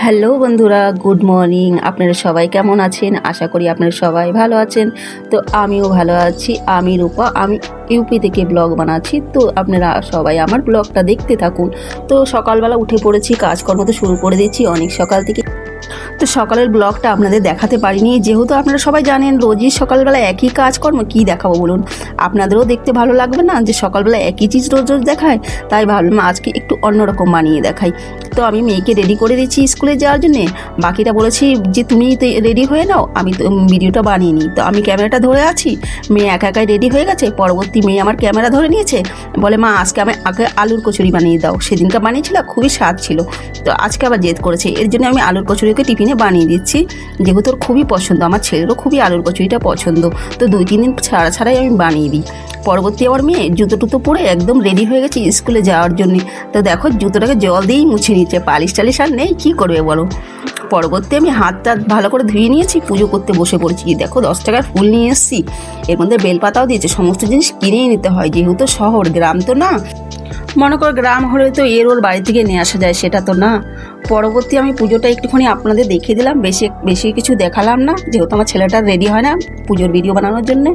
Hello বন্ধুরা, good morning. আপনারা সবাই কেমন আছেন? আশা করি আপনারা সবাই ভালো আছেন। তো আমিও ভালো আছি। আমি রূপা, আমি ইউপি থেকে ব্লগ বানাচ্ছি। তো আপনারা সবাই আমার ব্লগটা দেখতে থাকুন। তো সকালবেলা উঠে পড়েছি, কাজকর্ম তো শুরু করে দিচ্ছি অনেক সকাল থেকে। তো সকালের ব্লগটা আপনাদের দেখাতে পারিনি, যেহেতু আপনারা সবাই জানেন রোজই সকালবেলা একই কাজকর্ম, কী দেখাবো বলুন? আপনাদেরও দেখতে ভালো লাগবে না যে সকালবেলা একই চিজ রোজ রোজ দেখায়? তাই ভাবলাম আজকে একটু অন্যরকম বানিয়ে দেখাই। তো আমি মেয়েকে রেডি করে দিচ্ছি স্কুলে যাওয়ার জন্যে। বাকিটা বলেছি যে তুমি রেডি হয়ে নাও, আমি তো ভিডিওটা বানিয়ে নিই। তো আমি ক্যামেরাটা ধরে আছি, মেয়ে একা একাই রেডি হয়ে গেছে। পরবর্তী মেয়ে আমার ক্যামেরা ধরে নিয়েছে, বলে মা আজকে আমি আগে আলুর কচুরি বানিয়ে দাও। সেদিনকে বানিয়েছিলাম, খুবই স্বাদ ছিল। তো আজকে আবার জেদ করেছে, এর জন্য আমি আলুর কচুরিকে টিফিনে বানিয়ে দিচ্ছি, যেহেতু ওর খুবই পছন্দ। আমার ছেলেরও খুবই আলুর কচুরিটা পছন্দ। তো 2-3 দিন ছাড়াই আমি বানিয়ে দিই। পরবর্তী আমার মেয়ে জুতো টুতো পরে একদম রেডি হয়ে গেছি স্কুলে যাওয়ার জন্যে। তো দেখো জুতোটাকে জল দিয়েই মুছে নিচ্ছে, পালিশ টালিশ আর নেই, কী করবে বলো? পরবর্তী আমি হাতটা ভালো করে ধুয়ে নিয়েছি, পুজো করতে বসে পড়েছি। দেখো 10 টাকার ফুল নিয়ে এসেছি, এর মধ্যে বেলপাতাও দিয়েছে। সমস্ত জিনিস কিনেই নিতে হয়, যেহেতু শহর, গ্রাম তো না। মনে করো গ্রাম হলে তো এর ওর বাড়ি থেকে নিয়ে আসা যায়, সেটা তো না। পরবর্তী আমি পুজোটা একটুখানি আপনাদের দেখিয়ে দিলাম, বেশি কিছু দেখালাম না, যেহেতু আমার ছেলেটা রেডি হয় না পুজোর ভিডিও বানানোর জন্য।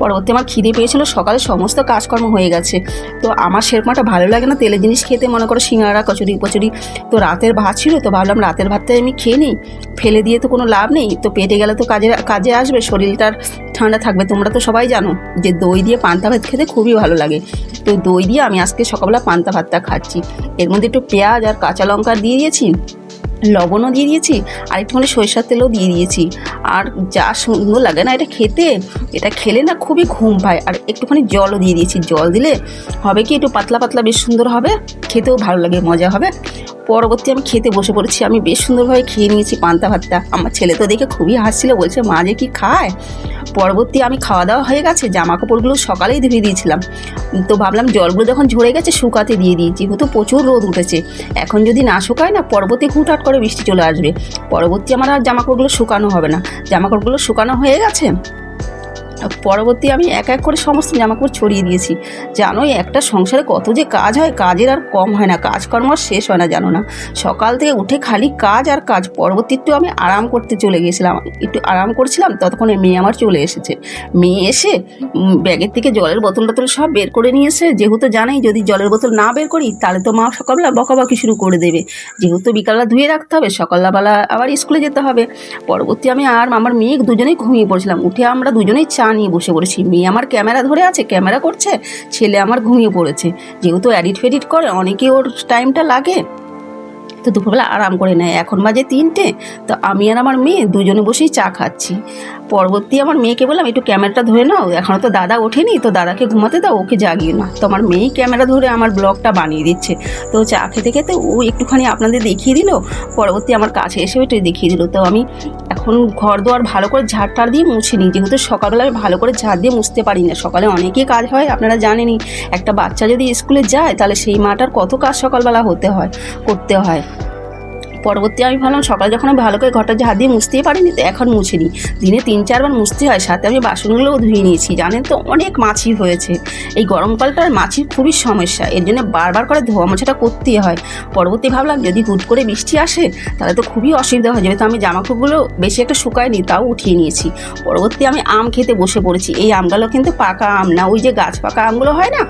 পরবর্তী আমার খিদে পেয়েছিল, সকালে সমস্ত কাজকর্ম হয়ে গেছে। তো আমার সেরকমটা ভালো লাগে না তেলের জিনিস খেতে, মনে করো সিঙ্গাড়া কচুরি পচুরি। তো রাতের ভাত ছিল, তো ভাবলাম রাতের ভাতটাই আমি খেয়ে নিই, ফেলে দিয়ে তো কোনো লাভ নেই। তো পেটে গেলে তো কাজে আসবে, শরীরটার ঠান্ডা থাকবে। তোমরা তো সবাই জানো যে দই দিয়ে পান্তা ভাত খেতে খুবই ভালো লাগে। তো দই দিয়ে আমি আজকে সকালবেলা পান্তা ভাতটা খাচ্ছি। এর মধ্যে একটু পেঁয়াজ আর কাঁচা লঙ্কা দিয়ে দিয়েছি, লবণও দিয়ে দিয়েছি, আর একটুখানি সরিষার তেলও দিয়ে দিয়েছি। আর যা সুন্দর লাগে না এটা খেতে, এটা খেলে না খুবই ঘুম পায়। আর একটুখানি জলও দিয়ে দিয়েছি, জল দিলে হবে কি একটু পাতলা পাতলা, বেশ সুন্দর হবে, খেতেও ভালো লাগে, মজা হবে। পরবর্তী আমি খেতে বসে পড়েছি, আমি বেশ সুন্দরভাবে খেয়ে নিয়েছি পান্তা ভাতটা। আমার ছেলে তো দেখে খুবই হাসছিল, বলছে মা যে কি খায়। পরবর্তী আমি খাওয়া দাওয়া হয়ে গেছে, জামা কাপড়গুলো সকালেই ধুয়ে দিয়েছিলাম। তো ভাবলাম জলগুলো যখন ঝরে গেছে শুকাতে দিয়ে দিয়েছি, যেহেতু প্রচুর রোদ উঠেছে। এখন যদি না শুকায় না, পরবর্তী হুটহাট করে বৃষ্টি চলে আসবে। পরবর্তী আমার আর জামা কাপড়গুলো শুকানো হবে না। জামা কাপড়গুলো শুকানো হয়ে গেছে। পরবর্তী আমি এক এক করে সমস্ত জামাকাপড় ছড়িয়ে দিয়েছি। জানোই একটা সংসারে কত যে কাজ হয়, কাজের আর কম হয় না, কাজকর্ম আর শেষ হয় না, জানো না। সকাল থেকে উঠে খালি কাজ আর কাজ। পরবর্তী একটু আমি আরাম করতে চলে গিয়েছিলাম, একটু আরাম করছিলাম, ততক্ষণে মেয়ে আমার চলে এসেছে। মেয়ে এসে ব্যাগের থেকে জলের বোতল টোতল সব বের করে নিয়েছে, যেহেতু জানাই যদি জলের বোতল না বের করি তাহলে তো মা সকালবেলা বকাবকি শুরু করে দেবে, যেহেতু বিকালবেলা ধুয়ে রাখতে হবে, সকালবেলা আবার স্কুলে যেতে হবে। পরবর্তী আমি আর আমার মেয়ে দুজনেই ঘুমিয়ে পড়েছিলাম। উঠে আমরা দুজনেই চা নিয়ে বসে পড়েছি। মেয়ে আমার ক্যামেরা ধরে আছে, ক্যামেরা করছে, ছেলে আমার ঘুমিয়ে পড়েছে। যেহেতু এডিট ফেডিট করে, অনেকে ওর টাইমটা লাগে, তো দুপুরবেলা আরাম করে নেয়। এখন বাজে 3টে, তো আমি আর আমার মেয়ে দুজনে বসেই চা খাচ্ছি। পরবর্তী আমার মেয়েকে বললাম একটু ক্যামেরাটা ধরে নাও, এখনও তো দাদা ওঠেনি, তো দাদাকে ঘুমাতে দাও, ওকে জাগিয়ে না। তো আমার মেয়েই ক্যামেরা ধরে আমার ব্লগটা বানিয়ে দিচ্ছে। তো চা খেতে খেতে ও একটুখানি আপনাদের দেখিয়ে দিল, পরবর্তী আমার কাছে এসে ওইটা দেখিয়ে দিল। তো আমি এখন ঘর দোয়ার ভালো করে ঝাড় দিয়ে মুছে নিই, যেহেতু সকালবেলা আমি ভালো করে ঝাড় দিয়ে মুছতে পারি না। সকালে অনেকই কাজ হয়, আপনারা জানেনই। একটা বাচ্চা যদি স্কুলে যায় তাহলে সেই মাটার কত কাজ সকালবেলা করতে হয়। পরবর্তী আমি ভাবলাম সকাল যখন আমি ভালো করে ঘরটা ঝাড় দিয়ে মুছতেই পারিনি, তো এখন মুছে নিই। দিনে 3-4 বার মুছতে হয়, সাথে আমি বাসনগুলোও ধুয়ে নিয়েছি। জানেন তো অনেক মাছি হয়েছে, এই গরমকালটার মাছির খুবই সমস্যা, এর জন্য বারবার করে ধোয়া মোছাটা করতেই হয়। পরবর্তী ভাবলাম যদি হুট করে বৃষ্টি আসে তাহলে তো খুবই অসুবিধা হয়ে যাবে। তো আমি জামাকাপড়গুলো বেশি একটা শুকায়নি, তাও উঠিয়ে নিয়েছি। পরবর্তী আমি আম খেতে বসে পড়েছি। এই আমগুলো কিন্তু পাকা আম না, ওই যে গাছ পাকা আমগুলো হয় না,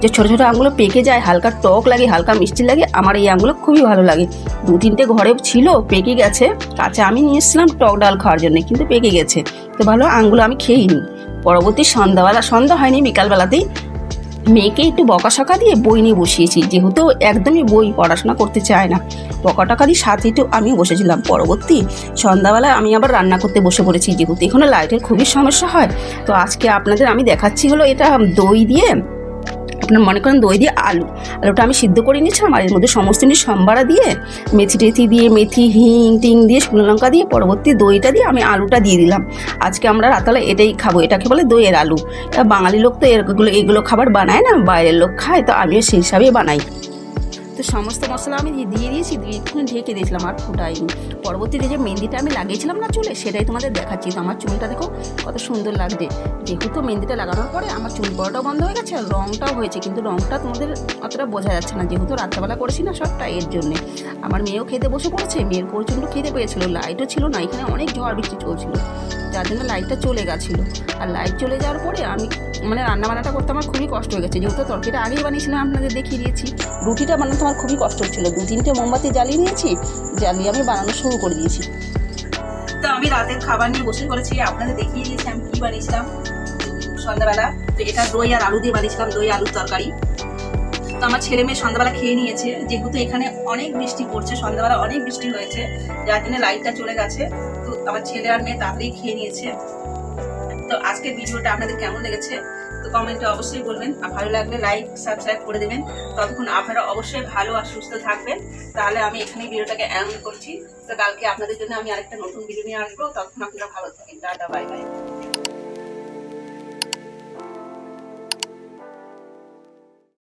যে ছোটো ছোটো আমগুলো পেকে যায়, হালকা টক লাগে, হালকা মিষ্টি লাগে। আমার এই আমগুলো খুবই ভালো লাগে। 2-3টে ঘরে ছিল, পেকে গেছে। কাঁচা আমি নিয়ে এসেছিলাম টক ডাল খাওয়ার জন্য, কিন্তু পেকে গেছে। তো ভালো আমগুলো আমি খেয়েই নিই। পরবর্তী সন্ধ্যা হয়নি, বিকালবেলাতেই মেয়েকে একটু বকাশকা দিয়ে বই নিয়ে বসিয়েছি, যেহেতু একদমই বই পড়াশোনা করতে চায় না। বকাটকা দিয়ে সাথে একটু আমিও বসেছিলাম। পরবর্তী সন্ধ্যাবেলায় আমি আবার রান্না করতে বসে পড়েছি, যেহেতু এখানে লাইটের খুবই সমস্যা হয়। তো আজকে আপনাদের আমি দেখাচ্ছি হলো এটা দই দিয়ে, আপনার মনে করেন দই দিয়ে আলুটা আমি সিদ্ধ করে নিয়েছিলাম। আর এর মধ্যে সমস্ত জিনিস সম্বারা দিয়ে, মেথি দিয়ে, মেথি হিং টিং দিয়ে, শুকনো লঙ্কা দিয়ে, পরবর্তী দইটা দিয়ে আমি আলুটা দিয়ে দিলাম। আজকে আমরা রাতালে এটাই খাবো, এটাকে বলে দইয়ের আলু। বাঙালি লোক তো এগুলো খাবার বানায় না, বাইরের লোক খায়, তো আমিও সেই হিসাবেই বানাই। তো সমস্ত মশলা আমি দিয়ে দিয়েছি, দিয়ে একটুখানি ঢেকে দিয়েছিলাম আর ফুটাইনি। পরবর্তীতে যে মেহেন্দিটা আমি লাগিয়েছিলাম না চুলে, সেটাই তোমাদের দেখাচ্ছি। তো আমার চুলটা দেখো কত সুন্দর লাগছে। যেহেতু মেহেন্দিটা লাগানোর পরে আমার চুল পড়াটাও বন্ধ হয়ে গেছে আর রঙটাও হয়েছে, কিন্তু রঙটা তোমাদের অতটা বোঝা যাচ্ছে না, যেহেতু রাত্রেবেলা করেছি না সবটা, এর জন্যে। আমার মেয়েও খেতে বসে পড়েছে, মেয়ের প্রচণ্ড খেতে পেয়েছিলো, লাইটও ছিল না, এখানে অনেক ঝড় বৃষ্টি চলছিল, যার জন্য লাইটটা চলে গেছিলো। আর লাইট চলে যাওয়ার পরে আমি মানে রান্নাবান্নাটা করতে আমার খুবই কষ্ট হয়ে গেছে, যেহেতু তরকারিটা আগেই বানিয়েছিলাম, আপনাদের দেখিয়ে দিয়েছি। রুটিটা বানাতে আমার খুবই কষ্ট হচ্ছিলো, 2-3টে মোমবাতি জ্বালিয়ে নিয়েছি, জ্বালিয়ে আমি বানানো শুরু করে দিয়েছি। তো আমি রাতের খাবার নিয়ে বসে পড়েছি, আপনাদের দেখিয়ে দিয়েছি আমি কী বানিয়েছিলাম সন্ধ্যাবেলা। তো এটা দই আর আলু দিয়ে বানিয়েছিলাম, দই আলুর তরকারি। তো আমার ছেলে মেয়ে সন্ধ্যাবেলা খেয়ে নিয়েছে, যেহেতু এখানে অনেক বৃষ্টি পড়ছে, সন্ধ্যাবেলা অনেক বৃষ্টি হয়েছে, যার জন্য লাইটটা চলে গেছে। তো আমার ছেলে আর মেয়ে তাড়াতাড়ি খেয়ে নিয়েছে। তো আজকের ভিডিওটা আপনাদের কেমন লেগেছে তো কমেন্টে অবশ্যই বলবেন, আর ভালো লাগলে লাইক সাবস্ক্রাইব করে দেবেন। ততক্ষণ আপনারা অবশ্যই ভালো আর সুস্থ থাকবেন। তাহলে আমি এখানেই ভিডিওটাকে এন্ড করছি। তো কালকে আপনাদের জন্য আমি আরেকটা নতুন ভিডিও নিয়ে আসবো, ততক্ষণ আপনারা ভালো থাকেন। Tata, bye bye.